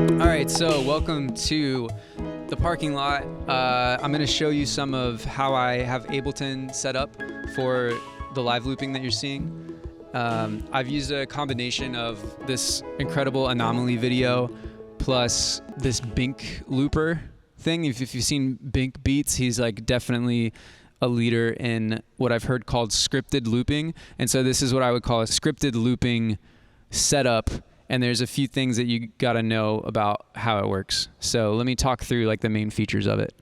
All right, so welcome to the parking lot. I'm going to show you some of how I have Ableton set up for the live looping that you're seeing. I've used a combination of this incredible Anamolie video plus this Bink looper thing. If you've seen Binkbeats, he's like definitely a leader in what I've heard called scripted looping. And so this is what I would call a scripted looping setup. And there's a few things that you gotta know about how it works. So let me talk through like the main features of it.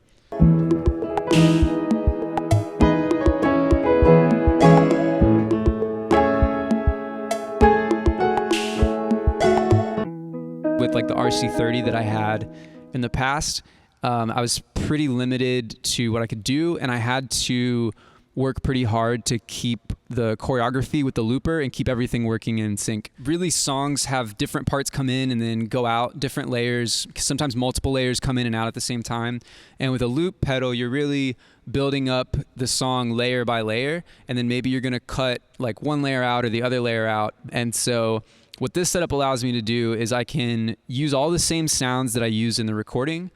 With like the RC30 that I had in the past, I was pretty limited to what I could do, and I had to work pretty hard to keep the choreography with the looper and keep everything working in sync. Really, songs have different parts come in and then go out, different layers, sometimes multiple layers come in and out at the same time. And with a loop pedal, you're really building up the song layer by layer, and then maybe you're gonna cut like one layer out or the other layer out. And so what this setup allows me to do is I can use all the same sounds that I use in the recording,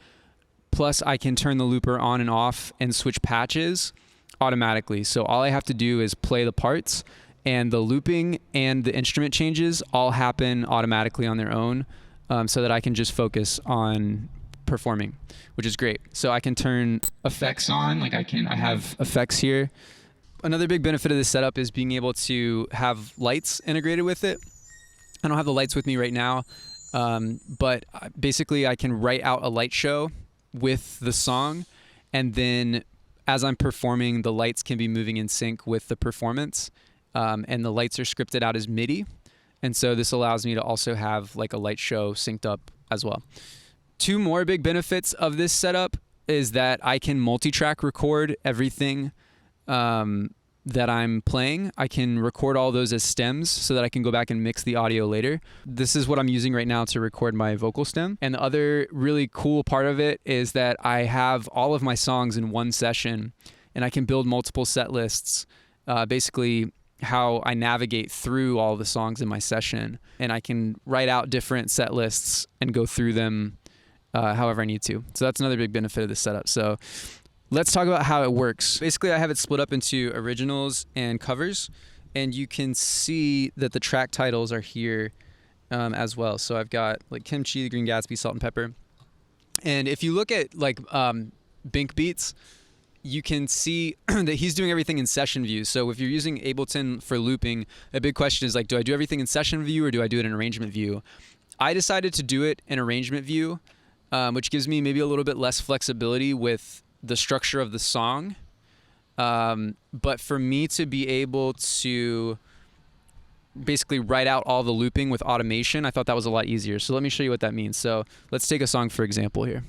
plus I can turn the looper on and off and switch patches automatically. So all I have to do is play the parts, and the looping and the instrument changes all happen automatically on their own, so that I can just focus on performing, which is great. So I can turn effects on, like I have effects here. Another big benefit of this setup is being able to have lights integrated with it. I don't have the lights with me right now, but basically I can write out a light show with the song, and then as I'm performing, the lights can be moving in sync with the performance, and the lights are scripted out as MIDI. And so this allows me to also have like a light show synced up as well. Two more big benefits of this setup is that I can multi-track record everything that I'm playing. I can record all those as stems so that I can go back and mix the audio later. This is what I'm using right now to record my vocal stem. And the other really cool part of it is that I have all of my songs in one session, and I can build multiple set lists, basically how I navigate through all the songs in my session. And I can write out different set lists and go through them however I need to. So that's another big benefit of this setup. So let's talk about how it works. Basically, I have it split up into originals and covers, and you can see that the track titles are here as well. So I've got like Kimchi, The Green Gatsby, Salt and Pepper. And if you look at like Binkbeats, you can see that he's doing everything in session view. So if you're using Ableton for looping, a big question is like, do I do everything in session view or do I do it in arrangement view? I decided to do it in arrangement view, which gives me maybe a little bit less flexibility with the structure of the song, but for me to be able to basically write out all the looping with automation, I thought that was a lot easier. So let me show you what that means. So let's take a song for example here.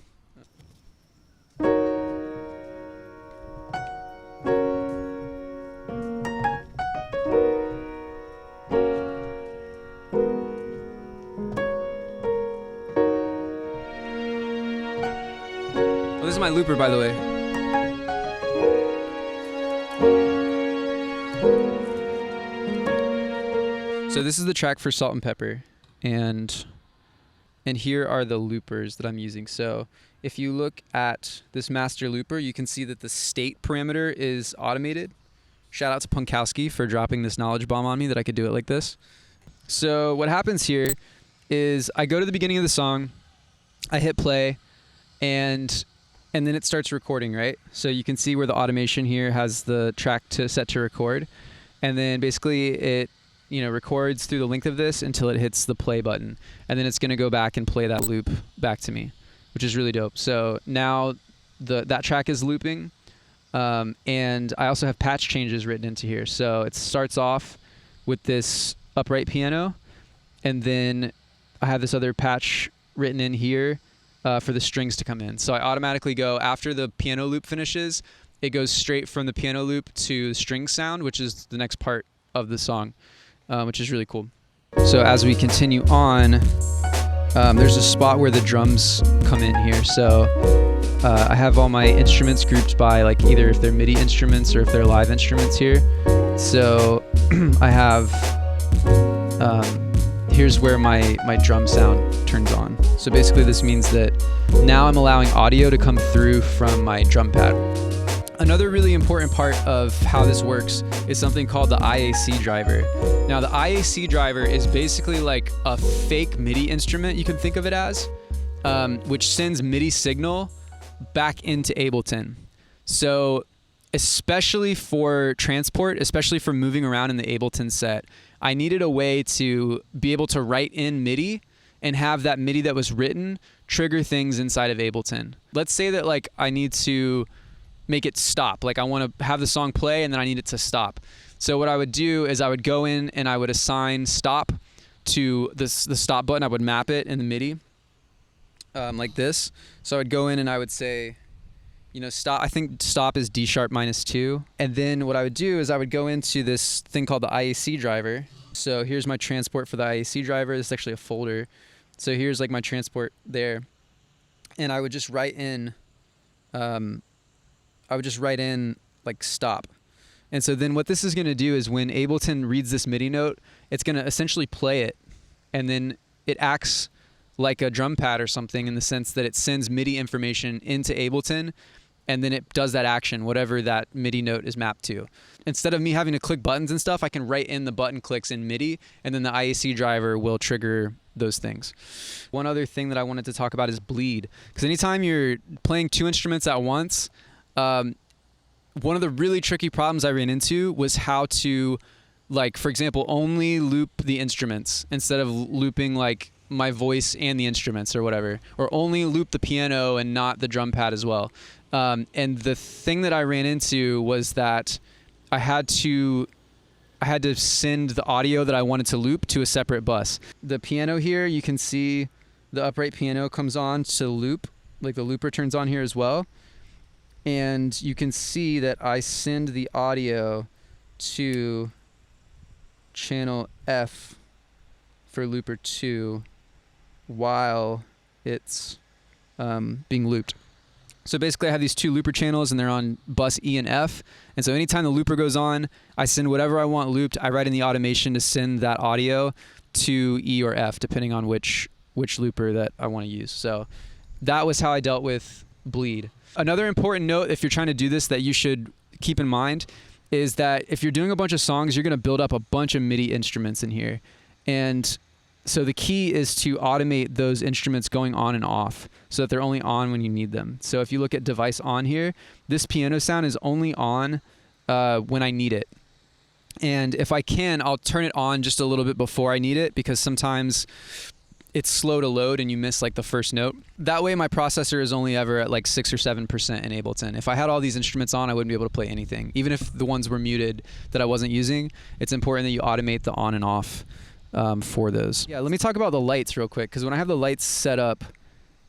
This is my looper, by the way. So this is the track for Salt and Pepper, and here are the loopers that I'm using. So if you look at this master looper, you can see that the state parameter is automated. Shout out to Punkowski for dropping this knowledge bomb on me that I could do it like this. So what happens here is I go to the beginning of the song, I hit play, and then it starts recording, right? So you can see where the automation here has the track set to record. And then basically it records through the length of this until it hits the play button. And then it's gonna go back and play that loop back to me, which is really dope. So now that track is looping. And I also have patch changes written into here. So it starts off with this upright piano, and then I have this other patch written in here for the strings to come in. So I automatically go, after the piano loop finishes, it goes straight from the piano loop to string sound, which is the next part of the song, which is really cool. So as we continue on, there's a spot where the drums come in here. So I have all my instruments grouped by like either if they're MIDI instruments or if they're live instruments here. So I have, here's where my drum sound turns on. So basically this means that now I'm allowing audio to come through from my drum pad. Another really important part of how this works is something called the IAC driver. Now the IAC driver is basically like a fake MIDI instrument, you can think of it as, which sends MIDI signal back into Ableton. So especially for transport, especially for moving around in the Ableton set, I needed a way to be able to write in MIDI and have that MIDI that was written trigger things inside of Ableton. Let's say that like I need to make it stop. Like I want to have the song play and then I need it to stop. So what I would do is I would go in and I would assign stop to the stop button. I would map it in the MIDI like this. So I would go in and I would say, you know, stop. I think stop is D sharp -2. And then what I would do is I would go into this thing called the IAC driver. So here's my transport for the IAC driver. This is actually a folder. So here's like my transport there. And I would just write in, like stop. And so then what this is going to do is when Ableton reads this MIDI note, it's going to essentially play it. And then it acts like a drum pad or something in the sense that it sends MIDI information into Ableton and then it does that action, whatever that MIDI note is mapped to. Instead of me having to click buttons and stuff, I can write in the button clicks in MIDI and then the IAC driver will trigger those things. One other thing that I wanted to talk about is bleed. Because anytime you're playing two instruments at once, one of the really tricky problems I ran into was how to, like, for example, only loop the instruments instead of looping like my voice and the instruments or whatever, or only loop the piano and not the drum pad as well. And the thing that I ran into was that I had to send the audio that I wanted to loop to a separate bus. The piano here, you can see the upright piano comes on to loop, like the looper turns on here as well. And you can see that I send the audio to channel F for looper 2 while it's being looped. So basically I have these two looper channels and they're on bus E and F. And so anytime the looper goes on, I send whatever I want looped. I write in the automation to send that audio to E or F, depending on which looper that I want to use. So that was how I dealt with bleed. Another important note, if you're trying to do this, that you should keep in mind is that if you're doing a bunch of songs, you're going to build up a bunch of MIDI instruments in here. And so the key is to automate those instruments going on and off so that they're only on when you need them. So if you look at device on here, this piano sound is only on when I need it. And if I can, I'll turn it on just a little bit before I need it because sometimes it's slow to load and you miss like the first note. That way my processor is only ever at like 6 or 7% in Ableton. If I had all these instruments on, I wouldn't be able to play anything. Even if the ones were muted that I wasn't using, it's important that you automate the on and off for those. Yeah, let me talk about the lights real quick because when I have the lights set up,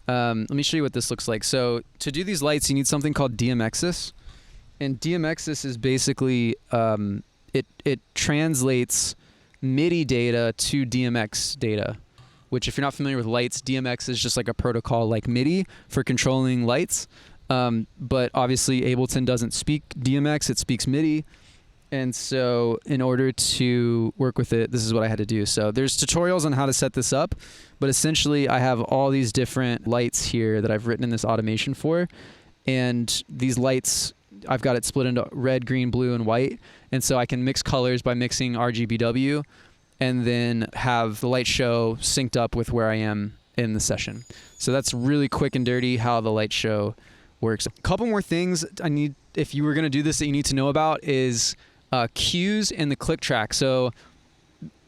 let me show you what this looks like. So to do these lights, you need something called DMXis. And DMXis is basically, it translates MIDI data to DMX data. Which if you're not familiar with lights, DMX is just like a protocol like MIDI for controlling lights. But obviously Ableton doesn't speak DMX, it speaks MIDI. And so in order to work with it, this is what I had to do. So there's tutorials on how to set this up, but essentially I have all these different lights here that I've written in this automation for. And these lights, I've got it split into red, green, blue, and white. And so I can mix colors by mixing RGBW. And then have the light show synced up with where I am in the session. So that's really quick and dirty how the light show works. A couple more things if you were gonna do this that you need to know about is cues and the click track. So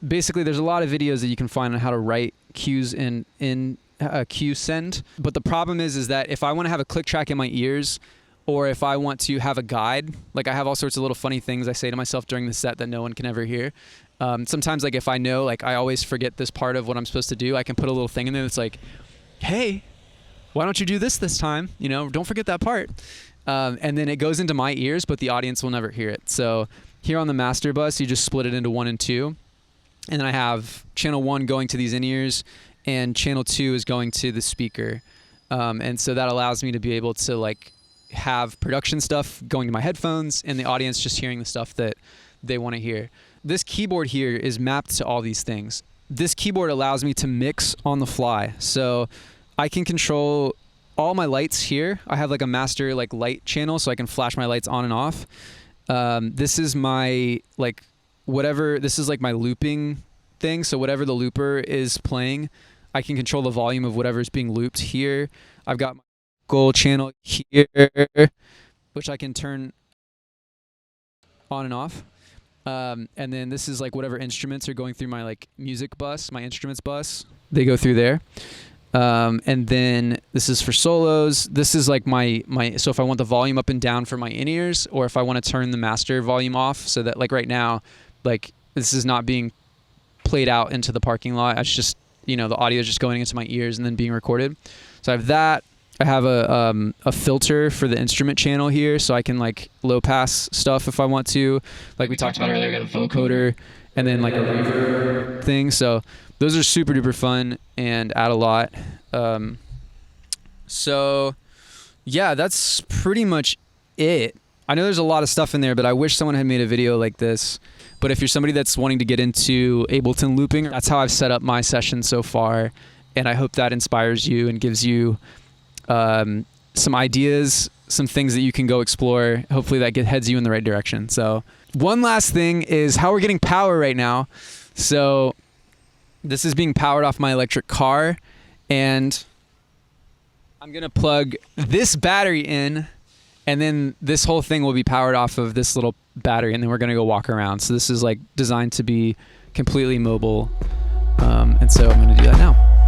basically there's a lot of videos that you can find on how to write cues in cue send. But the problem is that if I wanna have a click track in my ears, or if I want to have a guide, like I have all sorts of little funny things I say to myself during the set that no one can ever hear. Sometimes like if I know, like I always forget this part of what I'm supposed to do, I can put a little thing in there that's like, hey, why don't you do this time? You know, don't forget that part. And then it goes into my ears, but the audience will never hear it. So here on the master bus, you just split it into 1 and 2. And then I have channel 1 going to these in-ears and channel 2 is going to the speaker. And so that allows me to be able to like have production stuff going to my headphones and the audience just hearing the stuff that they want to hear. This keyboard here is mapped to all these things. this keyboard allows me to mix on the fly. So I can control all my lights here. I have like a master like light channel, so I can flash my lights on and off. This is my like whatever, this is like my looping thing. So whatever the looper is playing, I can control the volume of whatever is being looped here. I've got my gold channel here, which I can turn on and off. And then this is like whatever instruments are going through my like music bus, my instruments bus, they go through there. And then this is for solos. This is like my, so if I want the volume up and down for my in-ears, or if I want to turn the master volume off so that like right now, like this is not being played out into the parking lot. It's just, you know, the audio is just going into my ears and then being recorded. So I have that. I have a filter for the instrument channel here, so I can like low pass stuff if I want to. Like we talked about earlier, I got a vocoder and then like a reverb thing. So those are super duper fun and add a lot. So yeah, that's pretty much it. I know there's a lot of stuff in there, but I wish someone had made a video like this. But if you're somebody that's wanting to get into Ableton looping, that's how I've set up my session so far. And I hope that inspires you and gives you some ideas, some things that you can go explore. Hopefully that heads you in the right direction. So one last thing is how we're getting power right now. So this is being powered off my electric car, and I'm going to plug this battery in, and then this whole thing will be powered off of this little battery, and then we're going to go walk around. So this is like designed to be completely mobile. And so I'm going to do that now.